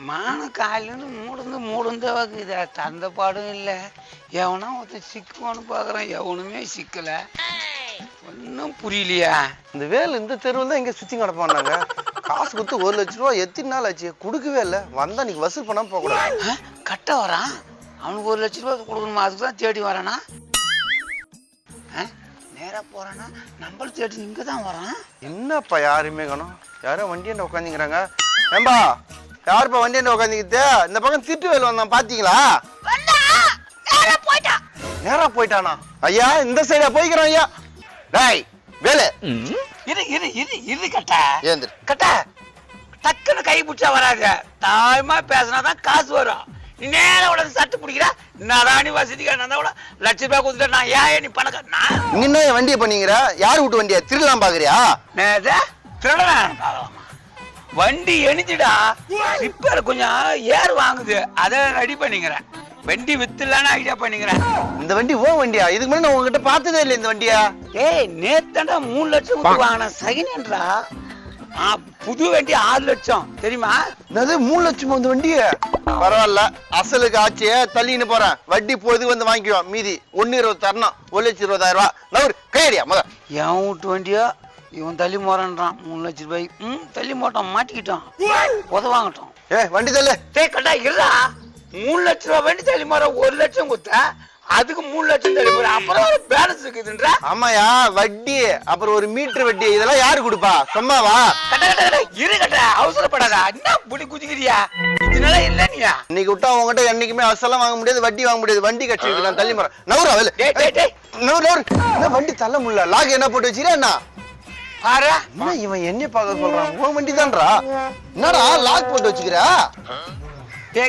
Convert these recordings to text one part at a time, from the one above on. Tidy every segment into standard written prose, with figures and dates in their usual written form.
மானம் காலிலேருந்து மூடுந்து வைக்குது. தந்த பாடும் இல்லை. எவனா ஒருத்தன் சிக்குவான்னு பார்க்குறான், எவனுமே சிக்கலை. ஒன்றும் புரியலையா? இந்த வேல் இந்த தெருவில் தான் இங்கே சுற்றி கிடப்பானாங்க. காசு கொடுத்து 1 லட்ச ரூபா எத்தனை நாள் ஆச்சு, கொடுக்கவே இல்லை. வந்தா நீங்க வசூல் பண்ணாம போகக்கூடாது. கட்ட வரான், அவனுக்கு 1 லட்ச ரூபா கொடுக்கணுமா? அதுக்கு தான் தேடி வரானா? நேராக போறானா? நம்மள தேடி இங்கே தான் வரான். என்னப்பா யாருமே காணும், யாரோ வண்டியாண்ட உட்காந்துக்கிறாங்க. ஏம்பா யாருப்பா வண்டியாண்ட உட்காந்துக்கிட்டு? இந்த பக்கம் திட்டு வேல் வந்தான் பாத்தீங்களா? நேரா போயிட்டானா? ஐயா இந்த சைடா போய்க்கிறோம் ஐயா. டேய் வேலு இரு கட்ட ஏந்திரு. கட்ட டக்குன்னு கை பிடிச்சா வராது. தாய்மா பேசினாதான் காசு வரும். நீ நேரம் உடனே சட்டு பிடிக்கிற. நான் வசதிக்கான லட்ச ரூபாய் கொடுத்துட்டேன். நான் ஏன் நீ பணக்காரனா? நீ என்ன வண்டியை பண்ணீங்கிற? யாரு விட்டு வண்டியா திருடலாம் பாக்குறியா? திருடனா? வண்டி எணிச்சுடா, ரிப்பேர் கொஞ்சம் ஏர் வாங்குது, அதை ரெடி பண்ணிக்கிறேன். வண்டி வித்துலான்னு ஐடியா பண்ணிக்கிறேன். இந்த வண்டி ஓ வண்டியா? இதுக்கு முன்னாடி நான் உங்ககிட்ட பார்த்ததே இல்லை இந்த வண்டியா. ஏய் நேத்தாண்டா 3 லட்சம் கொடுத்து வாங்கினேன் செகண்ட்ரா. புது வண்டி 6 லட்சம் தெரியுமா? என்னது 3 லட்சம் இந்த வண்டிய? பரவாயில்ல, அசலுக்கு ஆச்சியே தள்ளின்னு போறேன். வட்டி போது வந்து வாங்கிக்குவான். மீதி 1.20 தரணும். 1,20,000 ரூபாய். நவரு கையடியா முத. என் வீட்டு வண்டியோ இவன் தள்ளி போறான்றான். 3 லட்சம் ரூபாய் தள்ளி போட்டான், மாட்டிக்கிட்டான், உதவாங்கட்டும். வண்டி தள்ளு. கட்டா இல்லா, 3 லட்சம் ரூபாய் வண்டி தள்ளி போற. 1 லட்சம் கொடுத்த, அதுக்கு 3 லட்சம் தள்ளி போற. அப்புறம் ஒரு பேலன்ஸ் இருக்குதுன்ற. ஆமாயா வட்டி, அப்புறம் ஒரு மீட்டர் வட்டி, இதெல்லாம் யாரு கொடுப்பா? சும்மாவா? கட்ட இரு கட்ட, அவசரப்படாதா. என்ன புடி குதிக்கிறியா? இதனால இல்ல நீயா இன்னைக்கு விட்டா உங்ககிட்ட என்னைக்குமே அசலாம் வாங்க முடியாது, வட்டி வாங்க முடியாது. வண்டி கட்சி இருக்கு, நான் தள்ளி போறேன். நவரு அவல என்ன வண்டி தள்ள முடியல. லாக் என்ன போட்டு வச்சிருக்கா? என்ன பாரு, என்ன இவன் என்ன பார்க்க சொல்றான்? உன் வண்டி தான்டா. என்னடா லாக் போட்டு வச்சுக்கிற?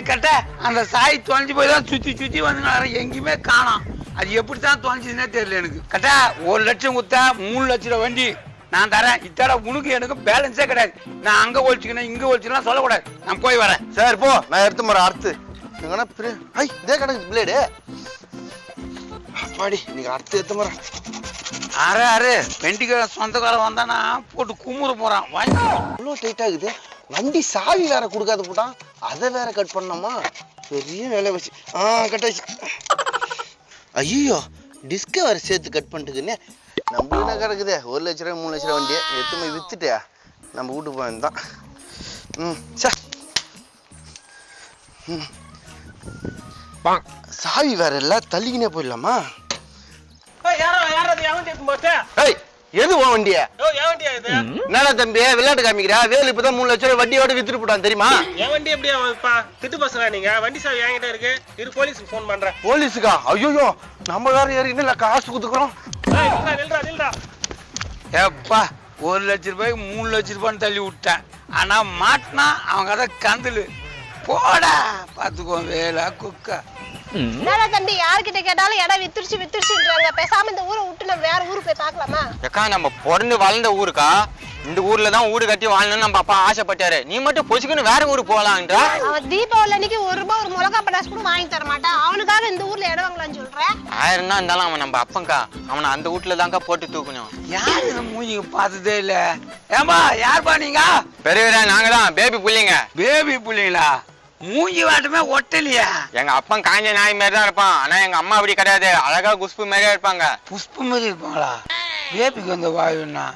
கட்ட அந்த சாய் தொலைஞ்சு போய் தான் சுத்தி வந்து எங்கேயுமே காணோம். அது எப்படித்தான் தொலைஞ்சதுன்னே தெரியல எனக்கு. கட்டா 1 லட்சம் கொடுத்தா 3 லட்சம் ரூபாய் வண்டி நான் தரேன். இத்தாட உனக்கு எனக்கு பேலன்ஸே கிடையாது. நான் அங்க ஒழிச்சுக்கணும் இங்க ஒழிச்சுக்கலாம் சொல்லக்கூடாது. நான் போய் வரேன். சரி போ, நான் எடுத்து போறேன். அடுத்து இதே கணக்கு பிளேடு பாடி நீங்க அடுத்து எடுத்து போறேன். அரு பெண்டிக்கிற சொந்தக்காரன் வந்தானா போட்டு குமுற போறான். வாங்கி இவ்வளோ டைட் ஆகுது. வண்டி சாவி வேற கொடுக்காத போட்டான், அதை வேற கட் பண்ணோமா? பெரிய வேலை வச்சு கட்டாச்சு. ஐயோ டிஸ்க வேற சேர்த்து கட் பண்ணிட்டுக்குன்னு நம்ம என்ன கிடக்குது? 1 லட்ச ரூபாய் 3 லட்ச ரூபாய் வண்டியை எடுத்து போய் வித்துட்டு நம்ம வீட்டுக்கு போயிருந்தான். சாவி வேற இல்ல, தள்ளிக்கினே போயிடலாமா? எது உன் வண்டியா? என்னடா தம்பி விளையாட்டு காமிக்கிறா? வேலு இப்பதான் 3 லட்சம் ரூபாய் வண்டியோட வித்துட்டு போட்டான் தெரியுமா? என் வண்டி எப்படியா திட்டு பசங்க? நீங்க வண்டி சாவி என்கிட்ட இருக்கு. இரு போலீஸ்க்கு ஃபோன் பண்றேன். போலீஸுக்கா? ஐயோ நம்ம வேற ஏறிக்கிட்டு காசு கொடுத்துக்கிறோம். எப்பா 1 லட்ச ரூபாய்க்கு 3 லட்ச ரூபான்னு தள்ளி விட்டேன். ஆனா மாட்டினா அவங்க அதை கந்தலு போடா. பாத்துக்கோ வேலா குக்கா. தம்பி யார்கிட்ட கேட்டாலும் இடம் வித்துருச்சுன்றாங்க. பேசாம இந்த ஊரை விட்டு நம்ம வேற ஊருக்கு போய் பார்க்கலாமா? அக்கா நம்ம பிறந்து வளர்ந்த ஊருக்கா, இந்த ஊர்ல தான் வீடு கட்டி வாழணும்னு நம்ம அப்பா ஆசைப்பட்டாரு. நீ மட்டும் பொசுக்குன்னு வேற ஊருக்கு போகலான்றா? அவன் தீபாவளி அன்னைக்கு 1 ரூபாய் ஒரு மிளகா பட்டாசு கூட வாங்கி தர மாட்டான். அவனுக்காக இந்த ஊர்ல இடம் வாங்கலாம்னு சொல்றேன். 1000 தான் இருந்தாலும் அவன் நம்ம அப்பங்கா, அவனை அந்த வீட்டுல தான்க்கா போட்டு தூக்கணும். யாரு மூஞ்சி பார்த்ததே இல்ல. ஏம்பா யாருப்பா நீங்க? பெரியவரா நாங்க தான் பேபி புள்ளிங்க. பேபி புள்ளிங்களா? மூஞ்சி வாட்டமே ஒட்டலையா? எங்க அப்பன் காஞ்ச நாய் மாதிரி தான் இருப்பான். ஆனா எங்க அம்மா அப்படி கிடையாது, அழகா குஷ்பு மாதிரியா இருப்பாங்க. புஷ்பு மாதிரி இருப்பாங்களா? பேபிக்கு வந்த வாயுன்னா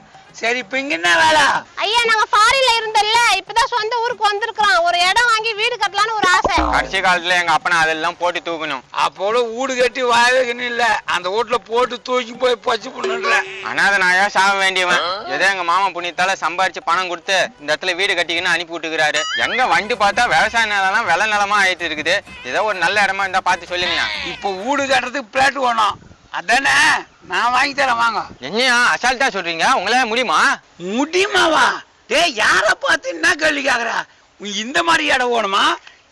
சரி. இப்ப இங்க என்ன வேலை? ஐயா நாங்க ஃபாரின்ல இருந்தல்ல, இப்பதான் சொந்த ஊருக்கு வந்திருக்கோம். ஒரு இடம் வாங்கி வீடு கட்டலாம்னு ஒரு ஆசை. கடைசி காலத்துல எங்க அப்பனை அதெல்லாம் போட்டு தூக்கணும். அப்போட வீடு கட்டி வாயவே இல்ல, அந்த வீட்டுல போட்டு தூக்கி போய் பச்சு பண்ணுன்ற. அனாத நாயா சாக வேண்டியவன். ஏதோ எங்க மாமா புண்ணியத்தால சம்பாரிச்சு பணம் கொடுத்து இந்த இடத்துல வீடு கட்டிக்கின்னு அனுப்பி விட்டுக்கிறாரு. எங்க வண்டி பார்த்தா விவசாய நிலம் வெள்ள நிலமா ஆயிட்டு இருக்குது. ஏதோ ஒரு நல்ல இடமா இருந்தா பார்த்து சொல்லுங்க. இப்போ வீடு கட்டுறதுக்கு பிளாட் வேணும் அதானே? நான் வாங்கி தரேன் வாங்க. என்னையா அசால்ட்டா சொல்றீங்க? உங்களால முடியுமா? முடியுமாவா? டேய் யார பார்த்து என்ன கேள்வி கேக்குற? இந்த மாதிரி இடம் வேணுமா,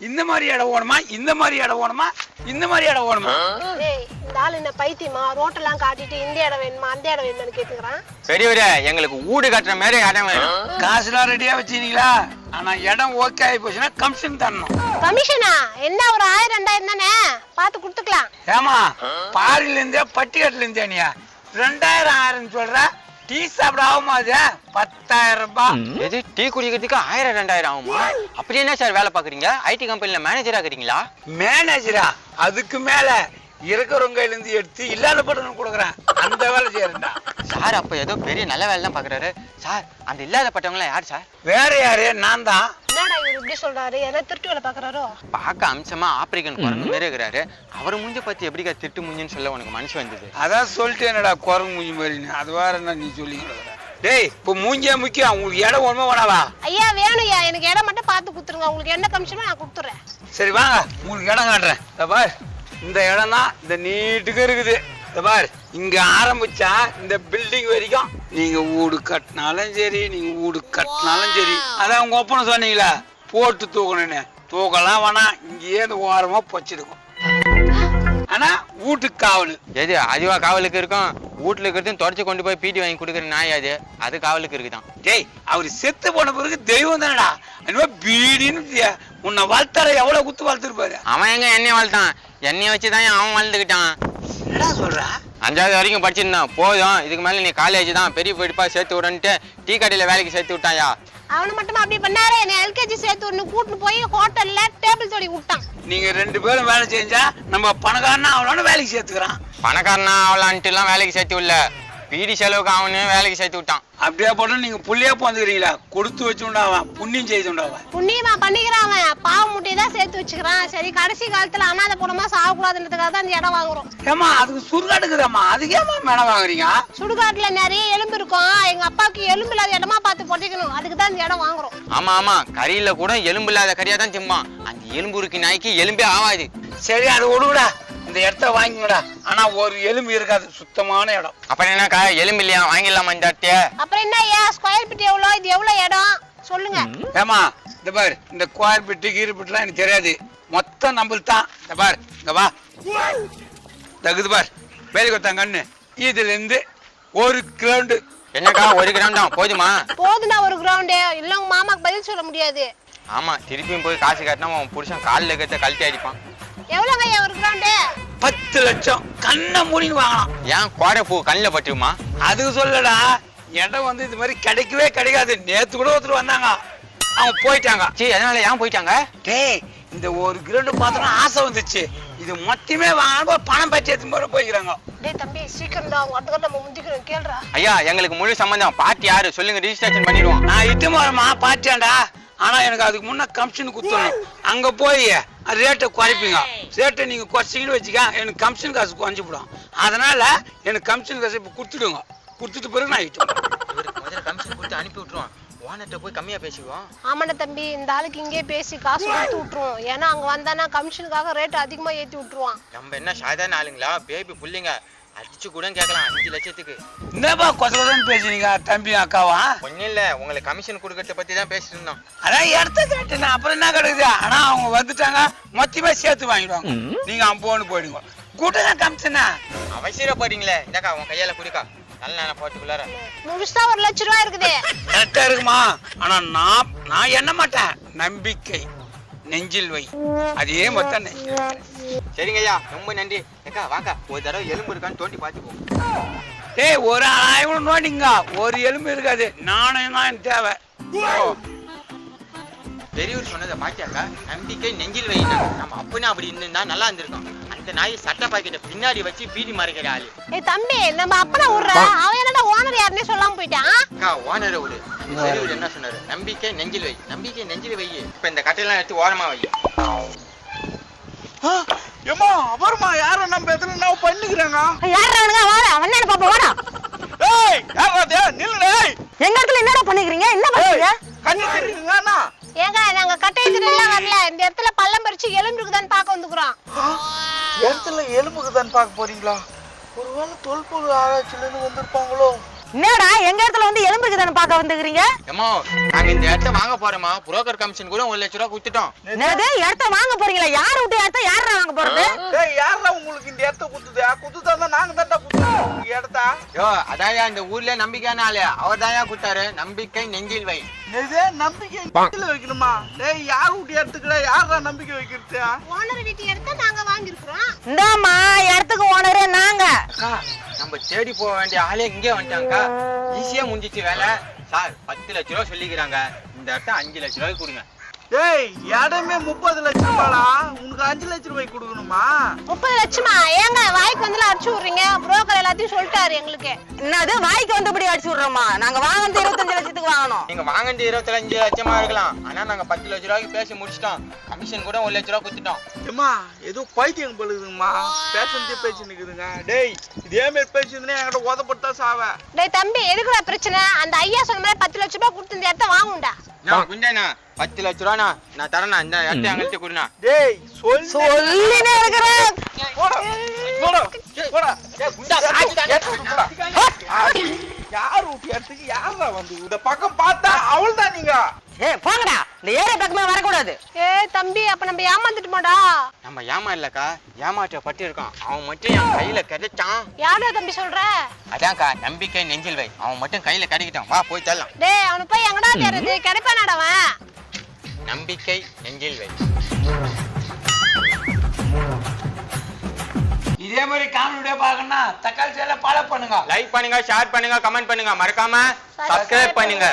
இந்த மாதிரி இடம் வேணுமா, இந்த மாதிரி இடம் வேணுமா, இந்த மாதிரி இடம் வேணுமா? டேய் இந்த ஆளு என்ன பைத்தியமா? ரோட்டெல்லாம் காட்டிட்டு இந்த இடம் வேணுமா அந்த இடம் வேணுமான்னு கேட்டுக்கிறான். பெரியவரே எங்களுக்கு வீடு கட்டுற மாதிரி இடம் வேணும். காசுலாம் ரெடியா வச்சிருக்கீங்களா? ஆனா இடம் ஓகே ஆகி போச்சுன்னா கமிஷன் தரணும். கமிஷனா? என்ன ஒரு 1000 2000 தானே, பார்த்து கொடுத்துக்கலாம். ஏமா பாரில இருந்தே பட்டிக்காட்டுல இருந்தே நீ 2000 1000 சொல்ற? டீ சாப்பிட ஆகுமா அது 10,000 ரூபாய். எது டீ குடிக்கிறதுக்கு 1000 2000 ஆகுமா? அப்படி என்ன சார் வேலை பாக்குறீங்க? ஐடி கம்பெனில மேனேஜரா இருக்கீங்களா? மேனேஜரா? அதுக்கு மேல இருக்கிறவங்க கையில இருந்து எடுத்து இல்லாத பட்டவனுக்கு கொடுக்குறேன். அந்த வேலை செய்யறா சார். அப்ப ஏதோ பெரிய நல்ல வேலை தான் பாக்குறாரு சார். அந்த இல்லாத பட்டவங்களா யார் சார்? வேற யாரு? நான் தான். என்னடா இவர் இப்படி சொல்றாரு? என்ன திருட்டு வேலை பாக்குறாரோ? பார்க்க அம்சமா ஆப்பிரிக்கன் குரங்கு மாரி இருக்கிறாரு. அவர் மூஞ்ச பத்தி எப்படிக்கா திட்டு மூஞ்சின்னு சொல்ல உனக்கு மனசு வந்தது? அதான் சொல்லிட்டு என்னடா குரங்கு மூஞ்சி மாதிரின்னு. அது வேற என்ன நீ சொல்லி டேய் இப்போ மூஞ்சியா முக்கியம். உங்களுக்கு இடம் ஒண்ணுமே வேணாவா? ஐயா வேணும்யா, எனக்கு இடம் மட்டும் பார்த்து கொடுத்துருங்க. உங்களுக்கு என்ன கமிஷனோ நான் கொடுத்துறேன். சரி வாங்க உங்களுக்கு இடம் காட்டுறேன். இந்த பார், இந்த இடம் தான் இந்த நீட்டுக்கு இருக்குது. இந்த பார், இங்க ஆரம்பிச்சா இந்த பில்டிங் வரைக்கும் நீங்க வீடு கட்டினாலும் சரி, நீங்க வீடு கட்டினாலும் சரி. அதான் உங்க ஒப்பனை சொன்னீங்களா போட்டு தூக்கணும்னு. தூக்கலாம் வேணாம், இங்கேயே இந்த ஓரமா பொச்சிருக்கும். ஆனா வீட்டுக்கு காவல். எது அதுவா காவலுக்கு இருக்கும்? வீட்டுல இருக்கிறதையும் தொடச்சு கொண்டு போய் பீட்டி வாங்கி கொடுக்குற நாய் அது காவலுக்கு இருக்குதான். டேய் அவரு செத்து போன பிறகு தெய்வம் தானடா. பீடின்னு உன்னை வளர்த்தார எவ்வளவு குத்து வளர்த்துருப்பாரு. அவன் எங்க என்னைய வளர்த்தான்? என்னைய வச்சுதான் அவன் வளர்ந்துக்கிட்டான். என்னடா சொல்ற? 5வது வரைக்கும் படிச்சிருந்தான். போதும், இதுக்கு மேல நீ காலேஜ் தான் பெரிய படிப்பா சேர்த்து விடன்ட்டு டீ கடையில வேலைக்கு சேர்த்து விட்டாயா? அவனை மட்டுமா அப்படி பண்ணாரு? என்ன எல்கேஜி சேர்த்து ஒண்ணு கூட்டிட்டு போய் ஹோட்டல்ல டேபிள் தோடி விட்டான். நீங்க 2 பேரும் வேலை செஞ்சா நம்ம பணக்காரனா அவனோட வேலைக்கு சேர்த்துக்கிறான். பணக்காரனா அவளான்ட்டு எல்லாம் வேலைக்கு சேர்த்து விடல, பீடி செலவுக்கு அவனு வேலைக்கு சேர்த்து விட்டான். அப்படியே போட்டு நீங்க புள்ளியா போந்துக்கிறீங்களா? கொடுத்து வச்சு உண்டாவான், புண்ணியம் செய்து உண்டாவான். புண்ணியமா பண்ணிக்கிறான் அவன். பாவ முட்டையை தான் சேர்த்து வச்சுக்கிறான். சரி கடைசி காலத்துல அனாதை போனமா சாகக்கூடாதுன்றதுக்காக தான் அந்த இடம் வாங்குறோம். ஏமா அதுக்கு சுடுகாட்டுக்குதாம்மா, அதுக்கு ஏமா மேடம் வாங்குறீங்க? சுடுகாட்டுல நிறைய எலும்பு இருக்கும். எங்க அப்பாவுக்கு எலும்பு இல்லாத இடமா பார்த்து பொட்டிக்கணும். அதுக்கு தான் இந்த இடம் வாங்குறோம். ஆமா கறியில கூட எலும்பு இல்லாத கறியா தான் திம்மா. அந்த எலும்பு இருக்கு நாய்க்கு எலும்பே ஆகாது. சரி அது விடுவிடா, இந்த இடத்த வாங்கிங்கடா. ஆனா ஒரு எலும்பு இருக்காது, சுத்தமான இடம். அப்புறம் என்னக்கா எலும்பு இல்லையா? வாங்கிடலாமா இந்த இடத்தைய? அப்புறம் என்ன ஐயா, ஸ்கொயர் ஃபீட் எவ்வளோ? இது எவ்வளவு இடம் சொல்லுங்க. ஏமா இந்த பாரு, இந்த ஸ்கொயர் ஃபீட்டு கீழ்பிட்டுலாம் எனக்கு தெரியாது. மொத்தம் நம்மளுக்கு தான். இந்த பாரு, இந்த வா தகுது பார், வேலை கொத்தாங்க கண்ணு. இதுல இருந்து 1 கிரவுண்டு. என்னக்கா 1 கிராம் தான் போதுமா? போதுண்டா 1 கிரவுண்டு. இல்ல உங்க மாமாக்கு பதில் சொல்ல முடியாது. ஆமா, திருப்பியும் போய் காசு காட்டினா உன் புருஷன் காலில் இருக்கிறத கழட்டி அடிப்பான். எவ்வளவுங்க ஐயா 1 கிரவுண்டு? 10 லட்சம். கண்ணை மூடின்னு வாங்கலாம். ஏன் கோடை பூ கண்ணில் பட்டுருமா? அதுக்கு சொல்லடா, இடம் வந்து இது மாதிரி கிடைக்கவே கிடைக்காது. நேத்து கூட ஒருத்தர் வந்தாங்க, அவங்க போயிட்டாங்க. சரி, அதனால ஏன் போயிட்டாங்க? டேய் இந்த 1 கிரவுண்டு பார்த்தோன்னா ஆசை வந்துச்சு. இது மொத்தமே வாங்க பணம் பற்றி எடுத்து போய்க்கிறாங்க. டேய் தம்பி சீக்கிரம்டா, அவங்க அடுத்த நம்ம முந்திக்கிறோம். கேளுடா ஐயா, எங்களுக்கு முழு சம்பந்தம். பார்ட்டி யாரு சொல்லுங்க, ரிஜிஸ்ட்ரேஷன் பண்ணிடுவோம். நான் இட்டு போறேம்மா பாட்டியாண்டா. ஆனா எனக்கு அதுக்கு முன்ன கமிஷன் குடுத்துடணும். அங்க போய் ரேட்டை குறைப்பீங்க. ரேட்டை நீங்க குறைச்சிங்கன்னு வச்சுக்க, எனக்கு கமிஷன் காசு குறைஞ்சிவிடும். அதனால எனக்கு கமிஷன் காசு இப்போ கொடுத்துடுங்க. கொடுத்துட்டு பிறகு நான் இட்டு முதல்ல கமிஷன் கொடுத்து அனுப்பி விட்டுருவோம். ஓனர்கிட்ட போய் கம்மியா பேசிக்குவோம். ஆமாண்டா தம்பி, இந்த ஆளுக்கு இங்கே பேசி காசு கொடுத்து விட்டுருவோம். ஏன்னா அங்க வந்தானா கமிஷனுக்காக ரேட் அதிகமா ஏத்தி விட்டுருவான். நம்ம என்ன சாதாரண ஆளுங்களா? பேபி புள்ளிங்க அடிச்சு கூட கேட்கலாம் 5 லட்சத்துக்கு. என்னப்பா கொசகொசன்னு பேசுறீங்க தம்பி அக்காவா? ஒன்னும் இல்ல, உங்களுக்கு கமிஷன் கொடுக்கறத பத்தி தான் பேசிட்டு இருந்தோம். அதான் இடத்த கேட்டேன், அப்புறம் என்ன கிடைக்குது? ஆனா அவங்க வந்துட்டாங்க, மொத்தமே சேர்த்து வாங்கிடுவாங்க. நீங்க அம்போன்னு போயிடுங்க. கூட்டம் தான் கமிஷனா? அவசரப்படுறீங்களே, இந்தாக்கா உன் கையால குடிக்கா. நல்ல நேரம் போட்டுக்குள்ளார முழுசா 1 லட்சம் ரூபாய் இருக்குது. கரெக்டா இருக்குமா? ஆனா நான் என்ன மாட்டேன். நம்பிக்கை நெஞ்சில் வை, அதே மொத்தம் நெஞ்சில். சரிங்க ஐயா, ரொம்ப நன்றி. அக்கா வாக்கா, ஒரு தடவை எலும்பு இருக்கான்னு தோண்டி பார்த்துப்போம். டேய் ஒரு ஆயிரம் நோண்டிங்க, ஒரு எலும்பு இருக்காது. நாணயம் தான் எனக்கு தேவை. பெரியவர் சொன்னதை பாத்தியாக்கா? நம்பிக்கை நெஞ்சில் வைனா. நம்ம அப்பனா அப்படி இருந்தா நல்லா இருந்திருக்கும். அந்த நாய் சட்டை பாக்கெட்டை பின்னாடி வச்சு பீடி மறைக்கிற ஆளு. ஏய் தம்பி, நம்ம அப்பனா விடுற. அவன் என்னடா ஓனர் யாருன்னே சொல்லாம போயிட்டான். அக்கா ஓனரை விடு. பெரியவர் என்ன சொன்னாரு? நம்பிக்கை நெஞ்சில் வை, நம்பிக்கை நெஞ்சில் வை. இப்ப இந்த கட்டையெல்லாம் எடுத்து ஓரமா வை. ஏமா அப்புறமா யாரும் நம்ம எத்தனை பண்ணிக்கிறாங்க? யாரா அவனுங்க? வாடா, அவன் என்ன பாப்பா வாடா. ஏய் யாரா நில்லுடா. எங்க இடத்துல என்னடா பண்ணிக்கிறீங்க? என்ன பண்றீங்க? கண்ணு தெரியுதுங்கண்ணா. ஏங்க நாங்க கட்டை எடுத்துட்டுலாம் வரல. இந்த இடத்துல பள்ளம் பறிச்சு எலும்பு இருக்குதான்னு பார்க்க வந்துக்குறோம். இடத்துல எலும்புக்கு தான் பார்க்க போறீங்களா? ஒருவேளை தொல்பொருள் ஆராய்ச்சியில இருந்து வந்திருப்பாங்களோ? என்னடா எங்க இடத்துல வந்து எலும்பு இருக்குதான்னு பார்க்க வந்துக்கிறீங்க? ஏமா, நாங்க இந்த இடத்த வாங்க போறோமா? புரோக்கர் கமிஷன் கூட 1 லட்சம் ரூபாய் கொடுத்துட்டோம். என்னது இடத்த வாங்க போறீங்களா? யார விட்டு இடத்த யாரா வாங்க போறது? டேய் யாரா உங்களுக்கு இந்த இடத்த குத்துதா? குத்துதா நாங்க தான்டா குத்துறோம் இந்த இடத்த. யோ அதாயா இந்த ஊர்ல நம்பிக்கையான ஆளு. அவர் தாயா கொடுத்தாரு. நம்பிக்கை நெஞ்சில் வை. இதே நம்பிக்கை நெஞ்சில வைக்கணுமா? டேய் யார் விட்டு இடத்துக்குடா யாரா நம்பிக்கை வைக்கிறது? ஓனர் வீட்டு இடத்த நாங்க வாங்கி இருக்கோம். இந்தாமா இடத்துக்கு ஓனரே நாங்க. அக்கா, நம்ம நம்ம தேடி போக வேண்டிய ஆளே இங்கே வந்துட்டாங்கக்கா. ஈஸியா முடிஞ்சிச்சு வேலை. சார் 10 லட்ச ரூபா சொல்லிக்கிறாங்க. இந்த இடத்த 5 லட்ச ரூபாய்க்கு கொடுங்க. டேய் இடமே 30 லட்சம் ரூபாடா, உனக்கு 5 லட்சம் ரூபாய் கொடுக்கணுமா? 30 லட்சமா? ஏங்க வாய்க்கு வந்து அடிச்சு விடுறீங்க? புரோக்கர் எல்லாத்தையும் சொல்லிட்டாரு எங்களுக்கு. என்னது வாய்க்கு வந்தபடி அடிச்சு விடுறோமா? நாங்க வாங்கினது 25 லட்சத்துக்கு வாங்கணும். நீங்க வாங்கிட்டு 25 லட்சமா இருக்கலாம். ஆனா நாங்க 10 லட்ச ரூபாய்க்கு பேசி முடிச்சிட்டோம். கமிஷன் கூட 1 லட்ச ரூபா கொடுத்துட்டோம். ஏம்மா ஏதோ பைத்தியம் பழுகுதுங்கம்மா, பேசஞ்சே பேச்சு நிக்குதுங்க. டேய் இதே மாதிரி பேசியிருந்தா என்கிட்ட உதப்பட்டா சாவ. டேய் தம்பி, எதுக்குடா பிரச்சனை? அந்த ஐயா சொன்ன மாதிரி 10 லட்ச ரூபாய் கொடுத்து இந்த இடத்த வாங்குண்டா. நான் குண்டேண்ணா 10 லட்ச ரூபாண்ணா நான் தரேண்ணா. இந்த இடத்த எங்கள்கிட்ட கொடுண்ணா. டேய் சொல்லினே இருக்கிறேன். போடா போடா போடா. டேய் குண்டா யார் ஊட்டி இடத்துக்கு யாரா வந்து இந்த பக்கம் பார்த்தா அவள்தான் நீங்க. ஏய் போங்கடா, இந்த ஏரியா பக்கமே வரக்கூடாது. ஏய் தம்பி, அப்ப நம்ம ஏமாந்துட்டுமாடா? நம்ம ஏமா இல்லக்கா, ஏமாற்ற பட்டு இருக்கான். அவன் மட்டும் என் கையில கிடைச்சான். யாரா தம்பி சொல்ற? அதான்க்கா நம்பிக்கை நெஞ்சில் வை. அவன் மட்டும் கையில கிடைக்கிட்டான். வா போய் தரலாம். டேய் அவனு போய் எங்கடா தேடுறது? கிடைப்பானாடா அவன்? நம்பிக்கை நெஞ்சில் வை. இதே மாதிரி காமெடியா பார்க்கணும்னா தக்காளி சேனலை ஃபாலோ பண்ணுங்க. லைக் பண்ணுங்க, ஷேர் பண்ணுங்க, கமெண்ட் பண்ணுங்க. மறக்காம சப்ஸ்கிரைப் பண்ணுங்க.